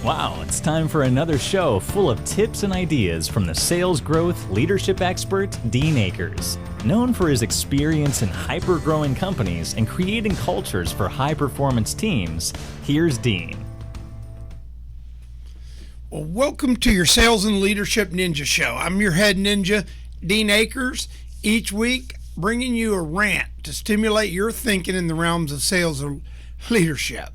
Wow, it's time for another show full of tips and ideas from the sales growth leadership expert, Dean Akers. Known for his experience in hyper-growing companies and creating cultures for high-performance teams, here's Dean. Well, welcome to your Sales and Leadership Ninja Show. I'm your head ninja, Dean Akers. Each week, bringing you a rant to stimulate your thinking in the realms of sales and leadership.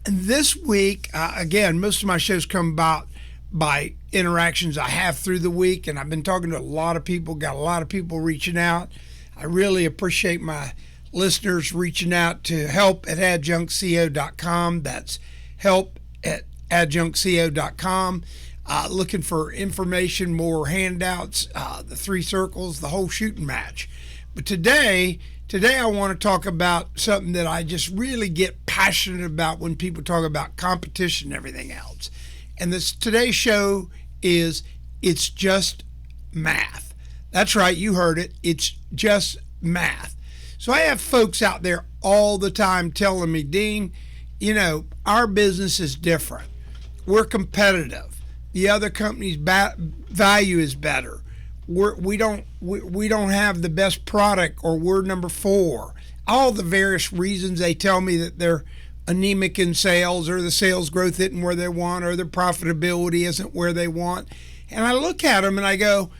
This week, again, most of my shows come about by interactions I have through the week, and I've been talking to a lot of people, got a lot of people reaching out. I really appreciate my listeners reaching out to help@adjunctco.com. That's help@adjunctco.com. Looking for information, more handouts, the 3 circles, the whole shooting match. But today I want to talk about something that I just really get passionate about when people talk about competition and everything else. And today's show is It's Just Math. That's right, you heard it. It's just math. So I have folks out there all the time telling me, Dean, our business is different. We're competitive. The other company's value is better. We don't have the best product, or we're number 4. All the various reasons they tell me that they're anemic in sales, or the sales growth isn't where they want, or their profitability isn't where they want. And I look at them and I go,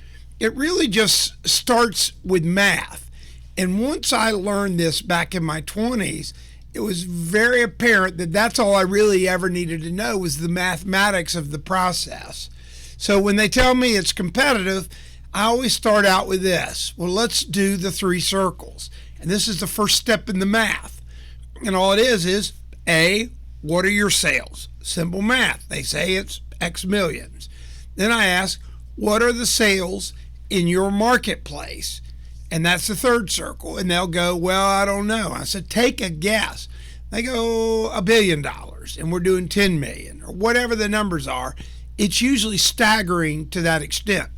it really just starts with math. And once I learned this back in my 20s, it was very apparent that that's all I really ever needed to know was the mathematics of the process. So when they tell me it's competitive, I always start out with this. Well, let's do the 3 circles. And this is the first step in the math. And all it is A, what are your sales? Simple math. They say it's X millions. Then I ask, what are the sales in your marketplace? And that's the 3rd circle. And they'll go, well, I don't know. I said, take a guess. They go, $1 billion, and we're doing 10 million, or whatever the numbers are. It's usually staggering to that extent.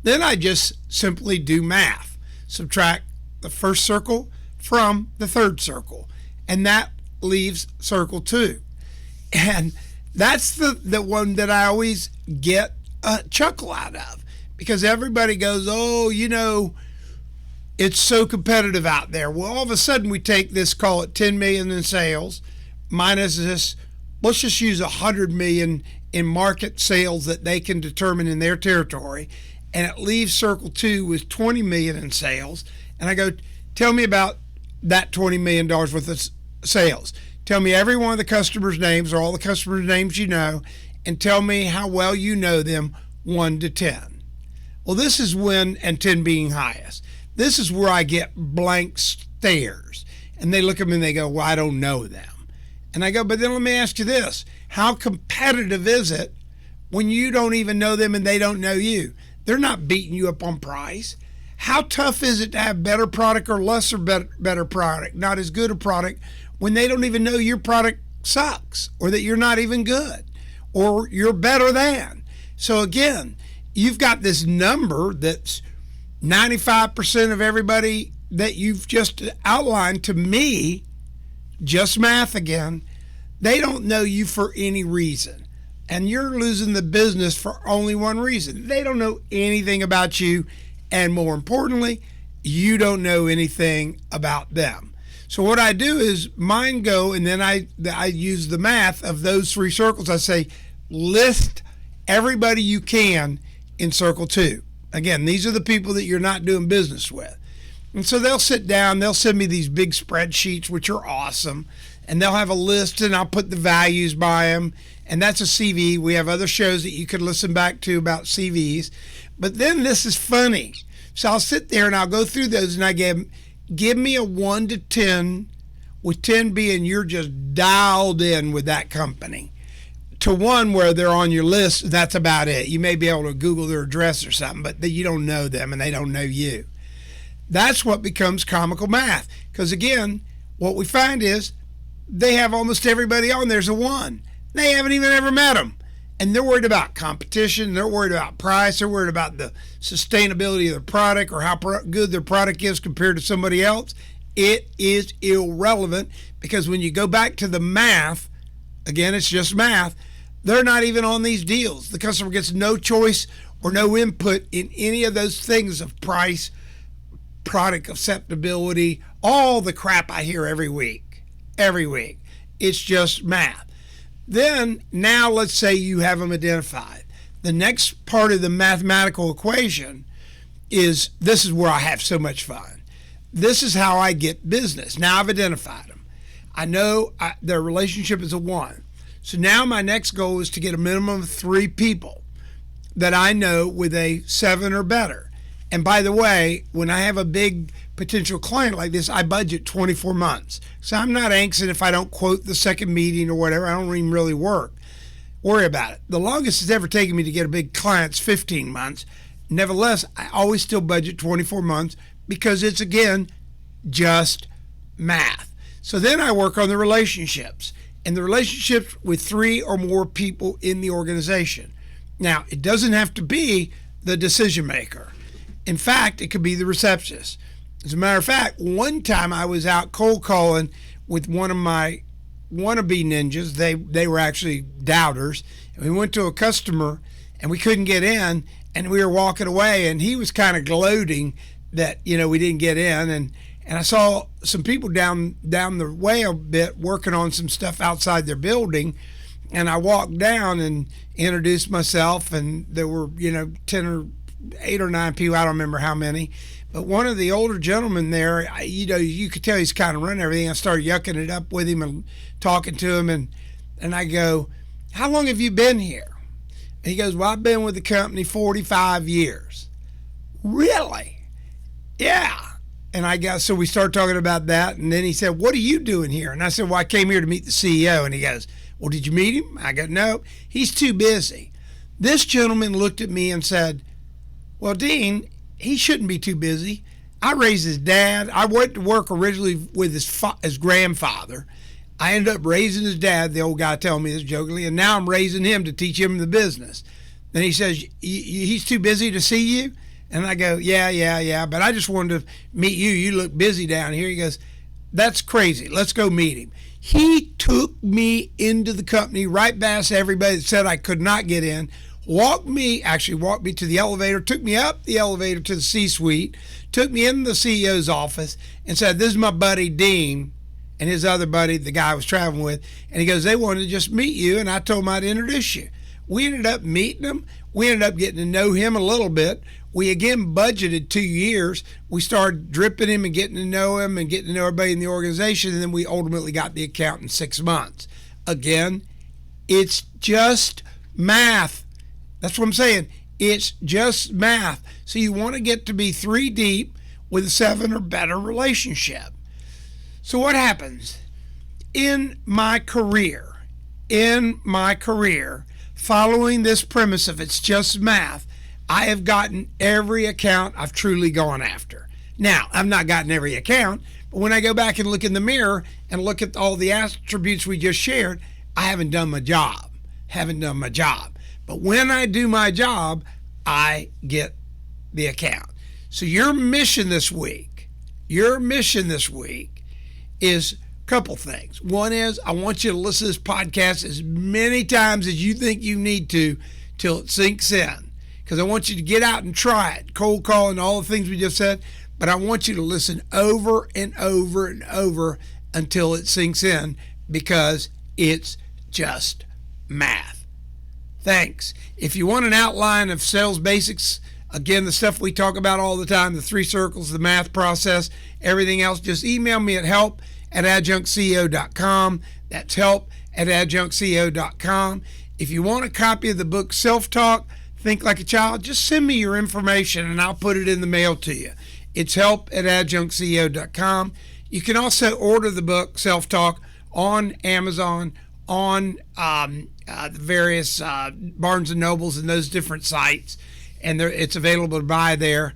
Then I just simply do math. Subtract the 1st circle from the 3rd circle, and that leaves circle 2. And that's the one that I always get a chuckle out of, because everybody goes, oh, it's so competitive out there. Well, all of a sudden we take this, call it 10 million in sales, minus this, let's just use 100 million in market sales that they can determine in their territory, and it leaves circle 2 with 20 million in sales. And I go, tell me about that $20 million worth of sales. Tell me every one of the customers' names, or all the customers' names you know, and tell me how well you know them 1 to 10. Well, this is when, and 10 being highest, this is where I get blank stares. And they look at me and they go, well, I don't know them. And I go, but then let me ask you this. How competitive is it when you don't even know them and they don't know you? They're not beating you up on price. How tough is it to have better product or lesser better product, not as good a product, when they don't even know your product sucks, or that you're not even good, or you're better than? So again, you've got this number that's 95% of everybody that you've just outlined to me, just math again, they don't know you for any reason. And you're losing the business for only one reason. They don't know anything about you. And more importantly, you don't know anything about them. So what I do is mine go, and then I use the math of those 3 circles. I say, list everybody you can in circle 2. Again, these are the people that you're not doing business with. And so they'll sit down, they'll send me these big spreadsheets, which are awesome. And they'll have a list, and I'll put the values by them. And that's a CV. We have other shows that you could listen back to about CVs. But then this is funny. So I'll sit there and I'll go through those, and I give me a 1 to 10, with 10 being you're just dialed in with that company, to 1 where they're on your list. That's about it. You may be able to Google their address or something, but you don't know them and they don't know you. That's what becomes comical math. Because again, what we find is they have almost everybody on there's a 1. They haven't even ever met them. And they're worried about competition. They're worried about price. They're worried about the sustainability of their product, or how good their product is compared to somebody else. It is irrelevant, because when you go back to the math, again, it's just math, they're not even on these deals. The customer gets no choice or no input in any of those things of price, product acceptability, all the crap I hear every week. Every week. It's just math. Then, now let's say you have them identified. The next part of the mathematical equation is, this is where I have so much fun. This is how I get business. Now I've identified them. I know their relationship is a 1. So now my next goal is to get a minimum of 3 people that I know with a 7 or better. And by the way, when I have a big potential client like this, I budget 24 months. So I'm not anxious if I don't quote the second meeting or whatever. I don't even really worry about it. The longest it's ever taken me to get a big client is 15 months. Nevertheless, I always still budget 24 months because it's, again, just math. So then I work on the relationships, and the relationships with 3 or more people in the organization. Now, it doesn't have to be the decision maker. In fact, it could be the receptionist. As a matter of fact, one time I was out cold calling with one of my wannabe ninjas. They were actually doubters. And we went to a customer and we couldn't get in, and we were walking away, and he was kind of gloating that, we didn't get in. And I saw some people down the way a bit working on some stuff outside their building. And I walked down and introduced myself, and there were, 10 or 8 or 9 people. I don't remember how many. But one of the older gentlemen there, you could tell he's kind of running everything. I started yucking it up with him and talking to him. And I go, how long have you been here? And he goes, well, I've been with the company 45 years. Really? Yeah. And so we started talking about that. And then he said, what are you doing here? And I said, well, I came here to meet the CEO. And he goes, well, did you meet him? I go, no, he's too busy. This gentleman looked at me and said, well, Dean, he shouldn't be too busy. I raised his dad. I went to work originally with his grandfather. I ended up raising his dad, the old guy telling me this jokingly, and now I'm raising him to teach him the business. Then he says, he's too busy to see you? And I go, yeah, but I just wanted to meet you. You look busy down here. He goes, that's crazy. Let's go meet him. He took me into the company right past everybody that said I could not get in, walked me to the elevator, took me up the elevator to the C-suite, took me in the CEO's office, and said, this is my buddy Dean and his other buddy, the guy I was traveling with. And he goes, they wanted to just meet you, and I told him I'd introduce you. We ended up meeting him. We ended up getting to know him a little bit. We again budgeted 2 years. We started dripping him and getting to know him and getting to know everybody in the organization, and then we ultimately got the account in 6 months. Again, it's just math. That's what I'm saying. It's just math. So you want to get to be 3 deep with a 7 or better relationship. So what happens? In my career, following this premise of it's just math, I have gotten every account I've truly gone after. Now, I've not gotten every account, but when I go back and look in the mirror and look at all the attributes we just shared, I haven't done my job. But when I do my job, I get the account. So your mission this week is a couple things. One is I want you to listen to this podcast as many times as you think you need to till it sinks in. Because I want you to get out and try it, cold call and all the things we just said. But I want you to listen over and over and over until it sinks in, because it's just math. Thanks. If you want an outline of sales basics, again, the stuff we talk about all the time, the 3 circles, the math process, everything else, just email me at help@adjunctceo.com. That's help@adjunctceo.com. If you want a copy of the book Self-Talk, Think Like a Child, just send me your information and I'll put it in the mail to you. It's help@adjunctceo.com. You can also order the book Self-Talk on Amazon, on the various Barnes & Nobles and those different sites, and it's available to buy there.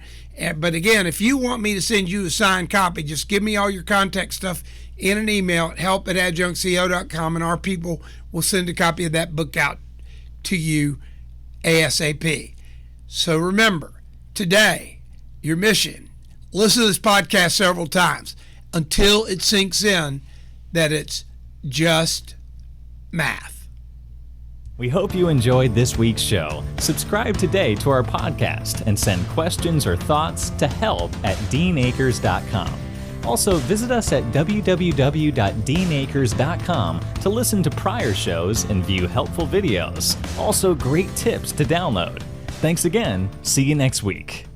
But again, if you want me to send you a signed copy, just give me all your contact stuff in an email at help@adjunctceo.com, and our people will send a copy of that book out to you ASAP. So remember, today, your mission, listen to this podcast several times until it sinks in that it's just math. We hope you enjoyed this week's show. Subscribe today to our podcast and send questions or thoughts to help@deanacres.com. Also, visit us at www.deanacres.com to listen to prior shows and view helpful videos. Also, great tips to download. Thanks again. See you next week.